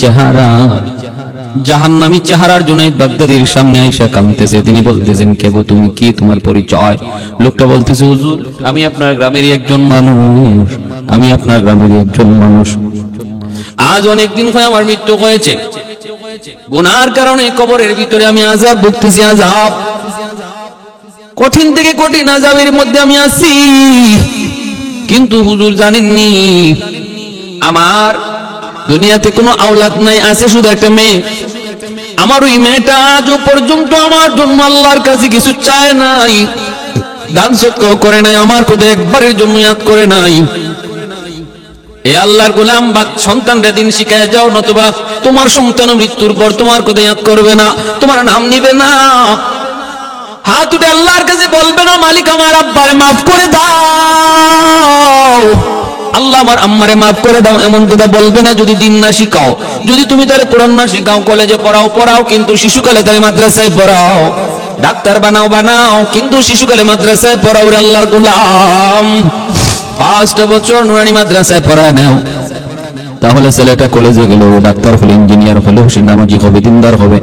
চেহারার জুনাইদ বাগদাদির সামনে আইসা কাঁদতেছে। তিনি বলতেছেন, কে গো তুমি, কি তোমার পরিচয়? লোকটা বলতেছে, হুজুর, আমি আপনার গ্রামেরই একজন মানুষ। আজ অনেকদিন হয় আমার মৃত্যু হয়েছে, গুনার কারণে কবরের ভিতরে আমি আযাব ভুগতেছি। কঠিন থেকে কঠিন আযাবের মধ্যে আমি আছি। কিন্তু হুজুর জানেননি, আমার দুনিয়াতে কোনো আওলাদ নাই, আছে শুধু একটা মেয়ে। আমার ওই মেয়েটা আজ পর্যন্ত আমার জন্য আল্লাহর কাছে কিছু চায় নাই, দান সদকা করে নাই, আমার কথা একবারের জন্য ইয়াদ করে নাই। এ আল্লাহর গোলাম, বা সন্তানরা দিন শিখায় যাও, নতুবা তোমার সন্তান মৃত্যুর পর তোমার কথা ইয়াদ করবে না, তোমার নাম নিবে না। হাত উঠে আল্লাহর কাছে বলবে না, মালিক আমার আব্বারে মাফ করে দাও, আল্লাহ আমার আম্মারে মাফ করে দাও, এমন কথা বলবে না যদি দিন না শিখাও। যদি তুমি তার কোরআন না শিখাও, কলেজে পড়াও, কিন্তু শিশুকালে তার মাদ্রাসায় পড়াও। ডাক্তার বানাও, কিন্তু শিশুকালে মাদ্রাসায় পড়াও। রে আল্লাহর গোলাম, 5টা বছর নুরানি মাদ্রাসায় পড়া নাও, তাহলে ছেলেটা কলেজে গেল, ডাক্তার হলো, ইঞ্জিনিয়ার হলো, সে নামাজি হবে, দিনদার হবে।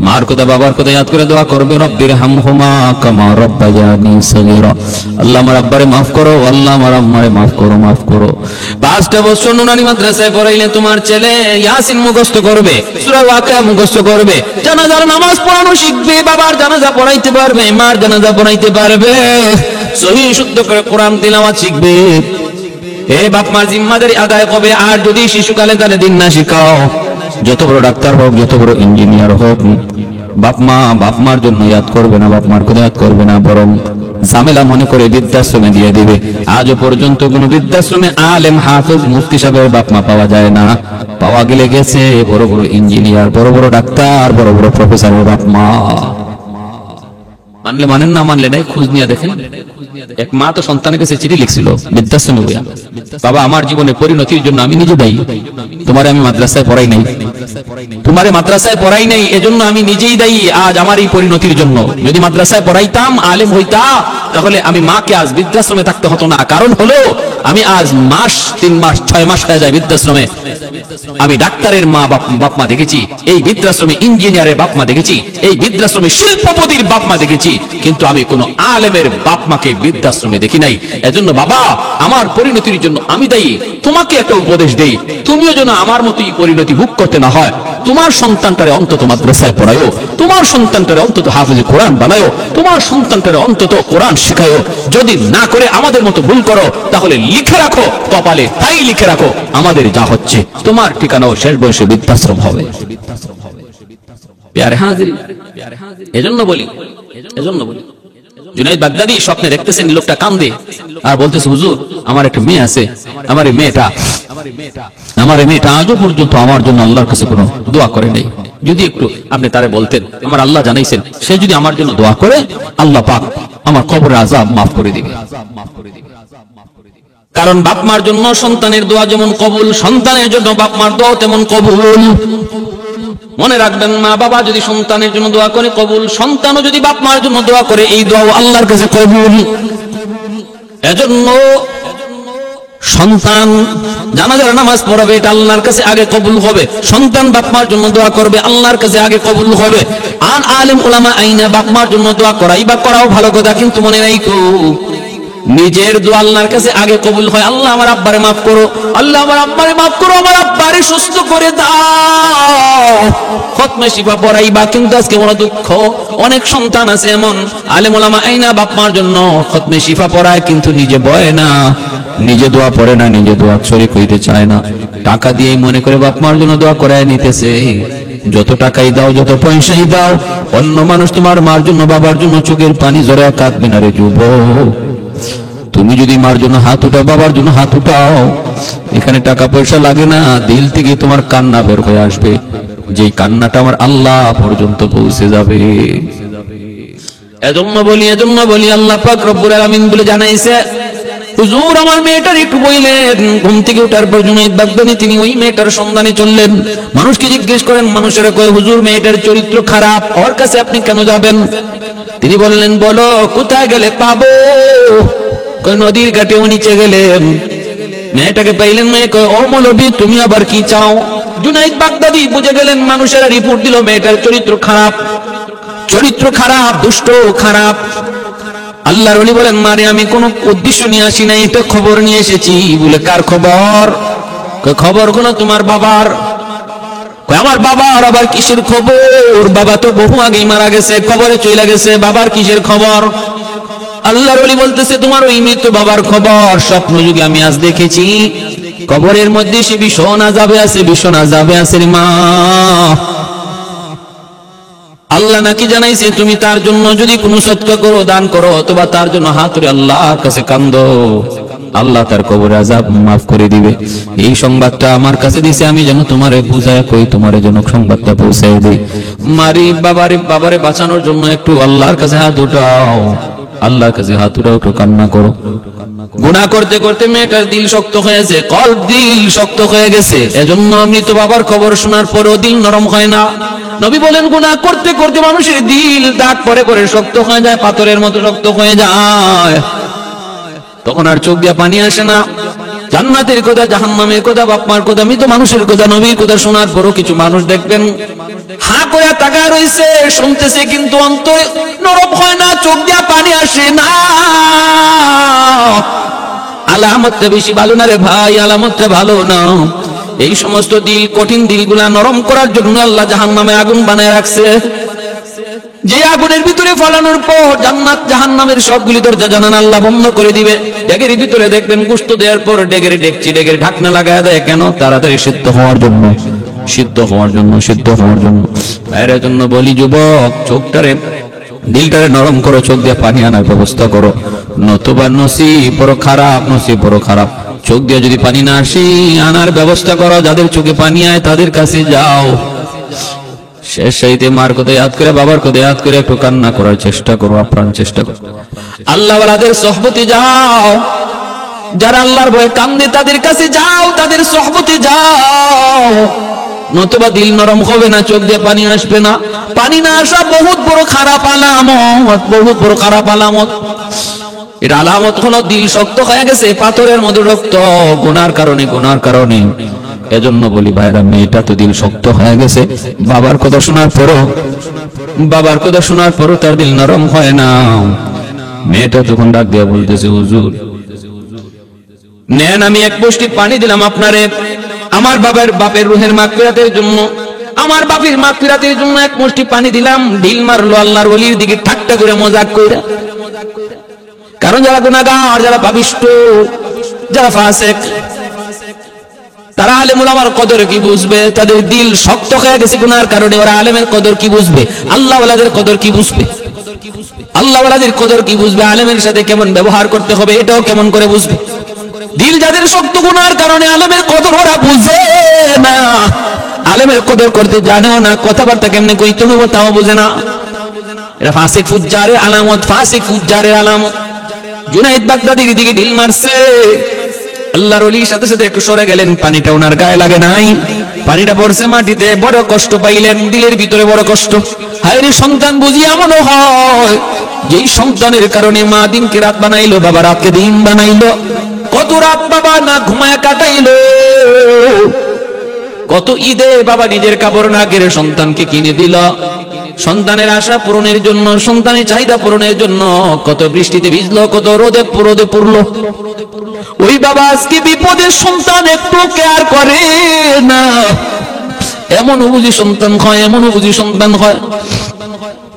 মার কথা, বাবার কথা ইয়াদ করে দোয়া করবে, রব্বির হামহুমা কামা রাব্বায়ানি সগীরা। আল্লাহ আমার আব্বারে মাফ করো, আল্লাহ আমার আম্মারে মাফ করো। 5টা বছর নুরানি মাদ্রাসায় পড়াইলে তোমার ছেলে ইয়াসিন মুখস্থ করবে, সূরা ওয়াকিয়া মুখস্থ করবে, জানাজার নামাজ পড়ানো শিখবে, বাবার জানাজা পড়াইতে পারবে, মার জানাজা পড়াইতে পারবে, সহিহ শুদ্ধ করে কোরআন তিলাওয়াত শিখবে। এ বাপ মার জিম্মাদারি আদায় হবে। আর যদি শিশুকালে তাহলে দিন না শিখাও, যত বড় ডাক্তার হোক, যত বড় ইঞ্জিনিয়ার হোক, বাপ মার জন্য ইয়াদ করবে না, বাপ মার কথা ইয়াদ করবে না, বরং ঝামেলা মনে করে বৃদ্ধাশ্রমে দিয়ে দিবে। আজও পর্যন্ত কোন বৃদ্ধাশ্রমে আলেম, হাফেজ, মুফতি সাহেবের বাপ মা পাওয়া যায় না। পাওয়া গেলে গেছে বড় বড় ইঞ্জিনিয়ার, বড় বড় ডাক্তার, বড় বড় প্রফেসরের বাপ মা। মানলে মানেন, না মানলে নাই, খোঁজ নিয়ে দেখেন। এক মা তো সন্তানের কাছে চিঠি লিখছিল বৃদ্ধাশ্রমে বইয়া, বাবা আমার জীবনের পরিণতির জন্য আমি নিজে দায়ী, তোমারে আমি মাদ্রাসায় পড়াই নাই, এজন্য আমি নিজেই দায়ী আজ আমার এই পরিণতির জন্য। যদি মাদ্রাসায় পড়াইতাম, আলেম হইতা, তাহলে আমি মাকে আজ বৃদ্ধাশ্রমে থাকতে হতো না। কারণ হলো আমি আজ 3 মাস 6 মাস হয়ে যায় বৃদ্ধাশ্রমে। আমি ডাক্তারের বাপ মা দেখেছি, এই বৃদ্ধাশ্রমে ইঞ্জিনিয়ারের বাপ মা দেখেছি, এই বৃদ্ধাশ্রমে শিল্পপতির বাপ মা দেখেছি, কিন্তু আমি কোন আলেমের বাপ মাকে বৃদ্ধাশ্রমে দেখি নাই। এজন্য বাবা, আমার পরিণতির জন্য আমি দায়ী। তোমাকে একটা উপদেশ দেই, তুমিও যেন আমার মতোই পরিণতি ভোগ করতে না হয়। তোমার সন্তানটারে অন্তত মাদ্রাসায় পড়ায়ো, তোমার সন্তানটারে অন্তত হাফেজে কোরআন বানায়ো, তোমার সন্তানটারে অন্তত কোরআন শেখায়ো। যদি না করে আমাদের মতো ভুল করো, তাহলে লিখে রাখো কপালে, তাই লিখে রাখো, আমাদের যা হচ্ছে তোমার ঠিকানাও শেষ বয়সে বৃদ্ধাশ্রম হবে। প্যারে হাজির, এজন্য বলি জুনাইদ বাগদাদি স্বপ্নে দেখতেছেন লোকটা কান্দে আর বলতেছে, হুজুর আমার একটা মেয়ে আছে, আমার এই মেয়েটা আজও পর্যন্ত আমার জন্য আল্লাহর কাছে কোনো দোয়া করে নেই। যদি একটু আপনি তারে বলতেন, আমার আল্লাহ জানাইছেন সে যদি আমার জন্য দোয়া করে আল্লাহ পাক আমার কবরের আযাব মাফ করে দিবে। কারণ বাপ মার জন্য সন্তানের দোয়া যেমন কবুল, সন্তানের জন্য বাপ মার দোয়া তেমন কবুল। মনে রাখবেন, মা বাবা যদি সন্তানের জন্য দোয়া করে কবুল, সন্তানও যদি বাপ মার জন্য দোয়া করে এই দোয়া আল্লাহর কাছে কবুল। এজন্য সন্তান জানাজার নামাজ পড়াবে, এটা আল্লাহর কাছে আগে কবুল হবে। সন্তান বাপ মার জন্য দোয়া করবে, আল্লাহর কাছে আগে কবুল হবে। আর আলেম উলামা আইনা বাপ মার জন্য দোয়া করাই বা করাও ভালো কথা, কিন্তু মনে রাখো নিজের দোয়া আল্লাহর কাছে আগে কবুল হয়। আল্লাহ আমার আব্বারে মাফ করো, আল্লাহ আমার আব্বারে মাফ করো, আমার আব্বারে সুস্থ করে দাও, খতমে শিফা পড়াইবা। কিন্তু আজকে বড় দুঃখ, অনেক সন্তান আছে এমন আলেম উলামা আইনা বাপ মার জন্য খতমে শিফা পড়ায়, কিন্তু নিজে বয় না, নিজে দোয়া পড়ে না, নিজে দোয়া শরীক হইতে চায় না। টাকা দিয়েই মনে করে বাপ মার জন্য দোয়া করায় নিতেছে। যত টাকাই দাও, যত পয়সাই দাও, অন্য মানুষ তোমার মার জন্য বাবার জন্য চোখের পানি জড়ায় কাঁদবে না রে যুবক। তুমি যদি মার জন্য হাত উঠাও, বাবার জন্য হাত উঠাও, এখানে টাকা পয়সা লাগে না, দিল থেকে তোমার কান্না বের হয়ে আসবে, যেই কান্নাটা আমার আল্লাহ পর্যন্ত পৌঁছে যাবে। এজন্য বলি আল্লাহ পাক রব্বুল আলামিন বলে জানাইছে, হুজুর আমার মেয়েটার একটু বইলেন। ঘুম থেকে ওঠার পর জুনাইদ বাগদাদি তিনি ওই মেয়েটার সন্ধানে চললেন। মানুষকে জিজ্ঞেস করেন, মানুষেরা কয় হুজুর মেয়েটার চরিত্র খারাপ, ওর কাছে আপনি কেন যাবেন? তিনি বললেন, বলো কোথায় গেলে পাবো? নদীর ঘাটে নিচে গেলেন, মেয়েটাকে পাইলেন। মেয়ে কয়, ও মৌলবী তুমি আবার কি চাও? জুনাইদ বাগদাদি বুঝে গেলেন, মানুষেরা রিপোর্ট দিল মেয়েটার চরিত্র খারাপ, দুষ্ট খারাপ। আল্লাহর ওলি বলেন, মারে আমি কোন উদ্দেশ্য নিয়ে আসি নাই, এটা খবর নিয়ে এসেছি। বলে কার খবর? খবর কোন তোমার বাবার। আমার বাবার আবার কিসের খবর? বাবা তো বহু আগেই মারা গেছে, খবরে চলে গেছে, বাবার কিসের খবর? আল্লাহর ওলি বলতেছে, তোমার ওই মৃত্যু বাবার খবর স্বপ্ন যুগে আমি আজ দেখেছি। কবরের মধ্যে সে ভীষণ আযাবে আছে রে মা। আল্লাহ নাকি জানাইছে, তুমি তার জন্য যদি কোনো সদকা করো, দান করো, অথবা তার জন্য হাত তুলে আল্লাহর কাছে কান্দো, আল্লাহ তার কবরের আযাব মাফ করে দিবে। এই সংবাদটা আমার কাছে দিছে, আমি যেন তোমারে বুঝায় কই, তোমারে যেন সংবাদটা পৌঁছায় দিই। মারি বাবারে বাঁচানোর জন্য একটু আল্লাহর কাছে হাত উঠাও, আল্লাহর কাছে হাত উঠাও, একটু কান্না করো। গুনাহ করতে করতে মেয়েটার দিল শক্ত হয়েছে, দিল শক্ত হয়ে গেছে। এজন্য মৃত বাবার খবর শোনার পরেও দিল নরম হয় না। নবী বলেন, গুনাহ করতে করতে মানুষের দিল দাগ পরে শক্ত হয়ে যায়, পাথরের মতো শক্ত হয়ে যায়, তখন আর চোখ দিয়ে পানি আসে না। জান্নাতের কথা, জাহান্নামের কথা, বাপ মার কথা, মৃত মানুষের কথা, নবীর কথা শোনার পরও কিছু মানুষ দেখবেন হা করে তাকায় রয়েছে, শুনতেছে, কিন্তু অন্তর নরম হয় না, চোখ দিয়ে পানি আসে না। আলামতটা বেশি ভালো না রে ভাই, আলামতটা ভালো না। এই সমস্ত দিল, কঠিন দিলগুলা নরম করার জন্য আল্লাহ জাহান্নামে আগুন বানায় রাখছে। যে আগুনের ভিতরে ফলানোর পর জান্নাত জাহান্নামের সবগুলি দরজা জানান আল্লাহ বন্ধ করে দিবে। ডেগের ভিতরে দেখবেন গোশত দেওয়ার পর ডেগের ঢাকনা লাগায় দেয়, কেন? তাড়াতাড়ি সিদ্ধ হওয়ার জন্য। এর জন্য বলি যুবক, চোখটারে দিলটারে নরম করো, চোখ দিয়ে পানি আনার ব্যবস্থা করো, নতুবা নসিব বড় খারাপ। চোখ দিয়ে যদি পানি না আসে, আনার ব্যবস্থা করো। যাদের চোখে পানি আয় তাদের কাছে যাও। শেষ সাইতে মার কথা ইয়াদ করে, বাবার কথা ইয়াদ করে একটু কান্না করার চেষ্টা করো, আপ্রাণ চেষ্টা করো। আল্লাহ ওয়ালাদের সোহবতে যাও, যারা আল্লাহর ভয়ে কান্দে তাদের কাছে যাও, তাদের সোহবতে যাও, নতুবা দিল নরম হবে না, চোখ দিয়ে পানি আসবে না। পানি না আসা বহুত বড় খারাপ আলামত। এর আলামত হলো দিল শক্ত হয়ে গেছে, পাথরের মতো রক্ত, গুনার কারণে। এজন্য বলি ভাইরা, মেয়েটা তো দিল শক্ত হয়ে গেছে, বাবার কথা শোনার পরও তার দিল নরম হয় না। মেয়েটা তখন ডাক দিয়ে বলতেছে, হুজুর নেন, আমি এক বষ্টি পানি দিলাম আপনারে, আমার বাপের রুহের মাগফিরাতের জন্য, আমার বাপের মাগফিরাতের জন্য এক মুষ্টি পানি দিলাম। ঢিল মারলো আল্লাহর ওলির দিকে, ঠাট্টা করে, মজাক করে। কারণ যারা গুনাহগার, যারা পাপিষ্ঠ, যারা ফাসিক, তারা আলেম উলামার কদর কি বুঝবে? তাদের দিল শক্ত হয়ে গেছে গুনার কারণে। ওরা আলেমের কদর কি বুঝবে? আল্লাহ ওয়ালাদের কদর কি বুঝবে? আল্লাহওয়ালাদের কদর কি বুঝবে, আলেমের সাথে কেমন ব্যবহার করতে হবে এটাও কেমন করে বুঝবে। দিল যাদের শক্ত গুনার কারণে আলেমের কদর ওরা বুঝে না, আলেমের কদর করতে জানেও না, কথাবার্তা কেমনে কইতে হবে তাও বুঝে না। এটা ফাসিক ফুজ্জারের আলামত, ফাসিক ফুজ্জারের আলামত। জুনাইদ বাগদাদির দিকে ঢিল মারছে, আল্লাহর ওলির সাথে সাথে একটু সরে গেলেন, পানিটা ওনার গায়ে লাগে নাই, পানিটা পড়ছে মাটিতে, বড় কষ্ট পাইলেন, দিলের ভিতরে বড় কষ্ট। হায়রে সন্তান বুঝি এমনও হয় যেই সন্তানের কারণে মা দিনকে রাত বানাইলো, বাবা রাতকে দিন বানাইলো, কত রাত বাবা না ঘুমায় কাটাইলো, কত ঈদে বাবা নিজের কাপড় না কেড়ে সন্তানকে কিনে দিল, সন্তানের আশা পূরণের জন্য, সন্তানের চাহিদা পূরণের জন্য কত বৃষ্টিতে ভিজলো, কত রোদে পড়লো। ওই বাবা আজকে বিপদের সন্তান একটু কেয়ার করে না, এমন বুঝি সন্তান হয়, এমন বুঝি সন্তান হয়।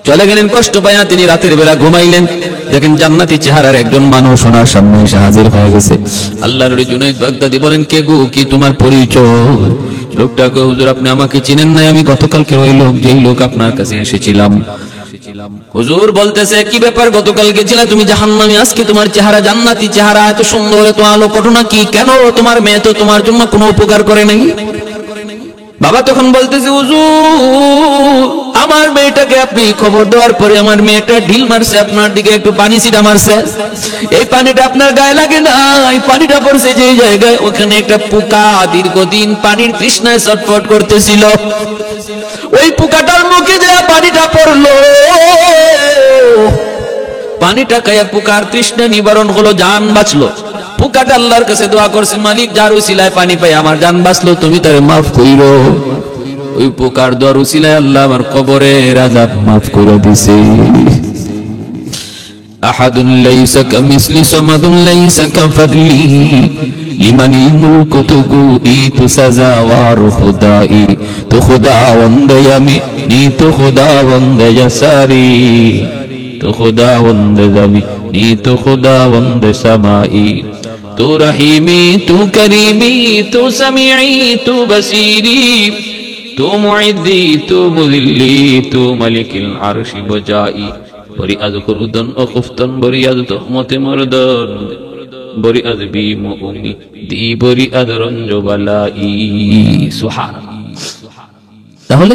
চলে গেলেন কষ্ট পাইয়া, তিনি রাতের বেলা ঘুমাইলেন, দেখেন জান্নাতি চেহারার একজন মানুষ ওনার সামনে এসে হাজির হয়ে গেছে। আল্লাহর ওলি জুনাইদ বাগদাদি বলেন, কে গো, কি তোমার পরিচয়? লোকটাকে, হুজুর আপনি আমাকে চিনেন নাই, আমি গতকালকে ওই লোক যেই লোক আপনার কাছে এসেছিলাম। হুজুর বলতেছে, কি ব্যাপার, গতকাল গেছিলে তুমি জাহান্নামে, আজকে তোমার চেহারা জান্নাতি চেহারা, এত সুন্দর, এত আলো, ঘটনা কি? কেন তোমার মেয়ে তো তোমার জন্য কোনো উপকার করে নাই? বাবা তখন বলতেছে, হুজুর আমার মেয়েটাকে আপনি খবর দেওয়ার পরে আমার মেয়েটা ঢিল মারছে, আপনার দিকে একটু পানি ছিটা মারছে, এই পানিটা আপনার গায়ে লাগে না, এই পানিটা পড়ছে যে জায়গায়, ওখানে একটা পোকা দীর্ঘদিন পানির তৃষ্ণায় ছটফট করতেছিল, ওই পোকাটার মুখে যে পানিটা পড়লো, পানিটা খাইয়া পোকার তৃষ্ণা নিবারণ হলো, জান বাঁচলো। পোকাটা আল্লাহর কাছে দোয়া করছে, মালিক যার উসিলায় পানি পাই আমার জান বাঁচলো, তুমি তারে মাফ কইরো। ওই পোকার দোয়ার উসিলায় আল্লাহ আমার কবরের আযাব মাফ করে দিছে। আহাদুন লাইসা কামিসলি সামাদুন লাইসা কাফাদলি লিমানিল মুলকু তুকুই তুসাজাওয়ার খুদাই তো খুদাওয়ান্দায়ামি নি তো খুদাওয়ান্দায়াসারি তো খুদাওয়ান্দায়ামি নি তো খুদাওয়ান্দাসামাই তো রহিমি তো করিমি তো সামিঈ তো বসীরি তো মুঈদ্দি তো মুযিল্লি তো মালিকিল আরশি বজাই বরি আজ কুরুদন ও খুফতন বরি আজ তহমতে মরদন বরি আজ বিমু উমি দি বরি আজ রঞ্জ বালাই। সুবহানাল্লাহ। তাহলে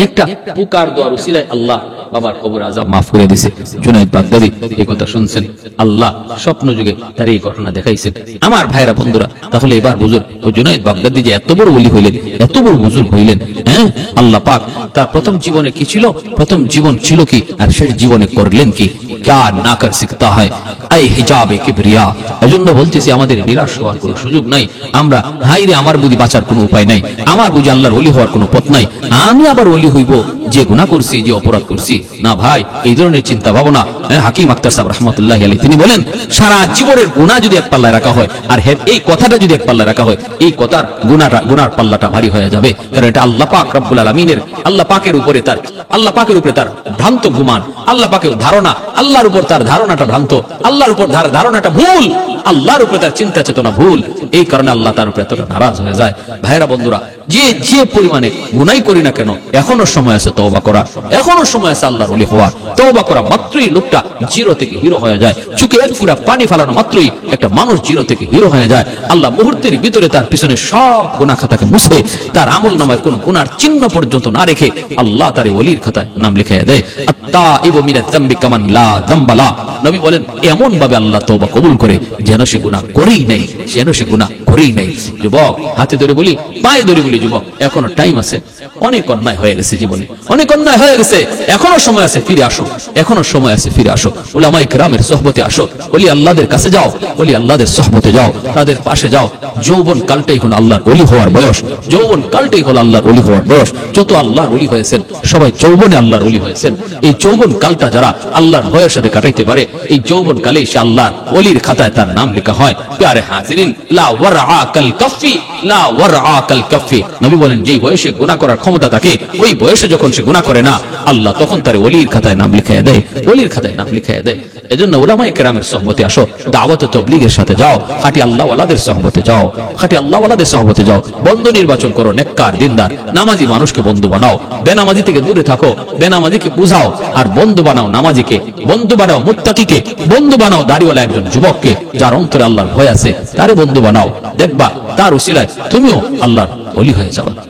একটা পুকার দোয়ার উসিলায় আল্লাহ বাবার কবর আযাব মাফ করে দিয়েছে। জুনাইদ বাগদাদি এই কথা শুনছেন, আল্লাহ স্বপ্ন যুগে তার এই ঘটনা দেখাইছেন। আমার ভাইরা বন্ধুরা, তাহলে এবার বুঝুন ওই জুনাইদ বাগদাদি যে এত বড় ওলি হইলেন, এত বড় বুজুর্গ হইলেন, হ্যাঁ, আল্লাহ পাক তার প্রথম জীবনে কি ছিল, প্রথম জীবন ছিল কি, আর শেষ জীবনে করলেন কি, क्या ना कर सकता है ऐ हिजाबे किबरिया। এজন্য বলতেছি আমাদের নিরাশ হওয়ার কোনো সুযোগ নাই। আমরা হাইরে আমার বুঝি বাঁচার কোনো উপায় নাই, আমার বুঝি আল্লাহর ওলি হওয়ার কোনো পথ নাই, আমি আবার ওলি হইব যে গুনাহ করছি, যে অপরাধ করছি না। ভাই এই ধরনের চিন্তা ভাবনা, হাকিম আখতার সাহেব রাহমাতুল্লাহি আলাইহি তিনি বলেন, সারা জীবনের গুনাহ যদি এক পাল্লায় রাখা হয় আর এই কথাটা যদি এক পাল্লায় রাখা হয়, এই কথার গুনার পাল্লাটা ভারী হয়ে যাবে। কারণ এটা আল্লাহ পাক রব্বুল আলামিনের, আল্লাহ পাকের উপরে তার ভ্রান্ত গুমান, আল্লাহ পাকের ধারণা, আল্লাহর উপর তার ধারণাটা ভ্রান্ত, আল্লাহর উপর তার ধারণাটা ভুল, আল্লাহর উপরে তার চিন্তা চেতনা ভুল। এই কারণে আল্লাহ তার উপরে এতটা নারাজ হয়ে যায়। ভাইরা বন্ধুরা, যে পরিমাণে গুনাহ করি না কেন, এখনো সময় আছে তওবা করা, এখনো সময় আছে আল্লাহর ওলি হওয়ার। তওবা করা মাত্রই লোকটা জিরো থেকে হিরো হয়ে যায়। চোখে এক ফোঁটা পানি ফেলানো মাত্রই একটা মানুষ জিরো থেকে হিরো হয়ে যায়। আল্লাহ মুহূর্তের ভিতরে তার পিছনে সব গুনাহ খাতাকে মুছে তার আমল নামায় কোন গুনার চিহ্ন পর্যন্ত না রেখে আল্লাহ তার ওলির খাতায় নাম লিখিয়ে দেয়। আত-তাইবু মিনাজ যামবি কামান লা যামবা লা। নবী বলেন, এমন ভাবে আল্লাহ তওবা কবুল করে যেন সে গুনাহ করেই নাই, যেন সে গুনাহ করেই নাই। যুবক, হাতে ধরে বলি, পায়ে ধরে বলি, যুবক এখনো টাইম আছে। অনেক অন্যায় হয়ে গেছে জীবনে, অনেক অন্যায় হয়ে গেছে, এখনো সময় আছে, ফিরে আসো, এখনো সময় আছে, ফিরে আসো। উলামায়ে কেরামের সোহবতে আসো, ওলি আল্লাহদের কাছে যাও, ওলি আল্লাহদের সোহবতে যাও, তাদের পাশে যাও। যৌবন কালটাই হলো আল্লাহর ওলি হওয়ার বয়স, যৌবন কালটাই হলো আল্লাহর ওলি হওয়ার বয়স। যত আল্লাহর ওলি হয়েছেন সবাই যৌবনে আল্লাহর ওলি হয়েছেন। এই যৌবন কালটা যারা আল্লাহর ভয়ের সাথে কাটাইতে পারে, এই যৌবন কালে সে আল্লাহর ওলির খাতায় তার নাম লেখা হয়। প্যারে হাজিরিন, লা ওয়ারআ কাল কাফি, লা ওয়ারআ কাল কাফি। নবী বলেন, যেই বয়সে গুনাহ করার ক্ষমতা থাকে, ওই বয়সে যখন সে গুনাহ করে না, আল্লাহ তখন তার ওলির খাতায় নাম লিখিয়ে দেয়, ওলির খাতায় নাম লিখিয়ে দেয়। এজন্য উলামায়ে কেরামের সুহবতে আসো, দাওয়াত ও তাবলীগের সাথে যাও, খাঁটি আল্লাহওয়ালাদের সুহবতে যাও, খাঁটি আল্লাহওয়ালাদের সুহবতে যাও। বন্ধু নির্বাচন করো, নেককার দিনদার নামাজি মানুষকে বন্ধু বানাও, বেনামাজি থেকে দূরে থাকো, বেনামাজিকে বুঝাও, আর বন্ধু বানাও নামাজিকে, বন্ধু বানাও মুত্তাকিকে, বন্ধু বানাও দাড়িওয়ালা একজন যুবককে যার অন্তরে আল্লাহর ভয় আছে, তারে বন্ধু বানাও। দেখবা তার উসিলায় তুমিও আল্লাহর ওলি হয়ে যাবে।